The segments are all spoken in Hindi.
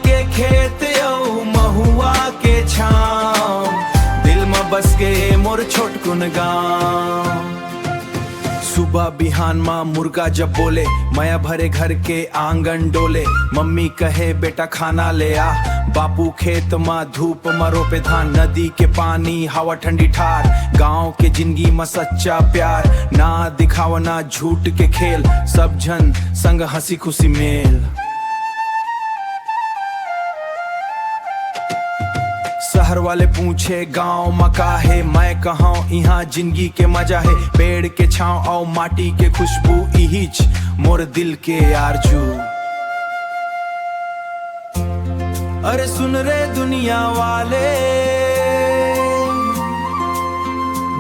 के खेत औ महुआ के छाँव, दिल में बस गए मोर छोटकुन गाँव। सुबह बिहान माँ मुर्गा जब बोले, माया भरे घर के आंगन डोले। मम्मी कहे बेटा खाना ले आ, बापू खेत माँ धूप में रोपे धान। नदी के पानी हवा ठंडी ठार, गांव के जिंदगी में सच्चा प्यार। ना दिखावा ना झूठ के खेल, सब जन संग हंसी खुशी मेल। शहर वाले पूछे गांव मका है, मैं कहूँ यहाँ जिंदगी के मजा है। पेड़ के छाँव और माटी के खुशबू, इहिच मोर दिल के आरजू। अरे सुन रे दुनिया वाले,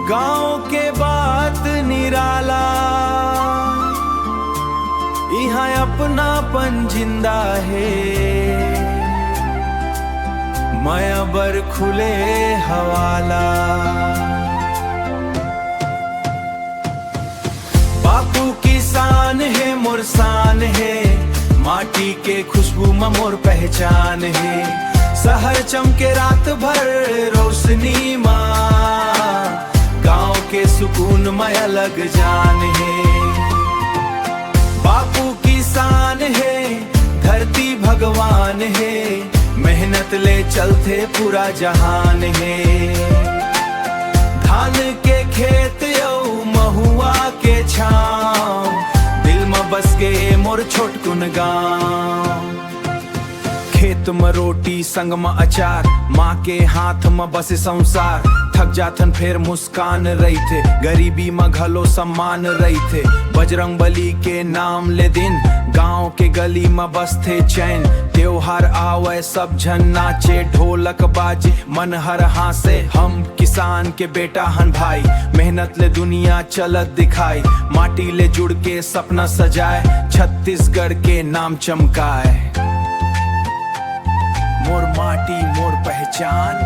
गांव के बात निराला। यहाँ अपनापन जिंदा है, माया बर खुले हवाला। बापू किसान है मोर शान है, माटी के खुशबू में मोर पहचान है। शहर चमके रात भर रोशनी माँ, गांव के सुकून में अलग जान है। बापू किसान है, धरती भगवान है, मेहनत ले चलते पूरा जहान है। धान के खेत औ महुआ के छाँव, दिल में बस गए मोर छोटकुन गाँव। खेत में रोटी संग में अचार, माँ के हाथ में बसे संसार। थक जाथन फिर मुस्कान रही थे, गरीबी में घलो सम्मान रही थे। बजरंग बली के नाम ले दिन, गांव के गली में बस थे चैन। त्योहार आवे सब जन नाचे, ढोलक बाजे मन हर हासे। हम किसान के बेटा हन भाई, मेहनत ले दुनिया चलत दिखाई। माटी ले जुड़ के सपना सजाए, छत्तीसगढ़ के नाम चमकाए। मोर माटी मोर पहचान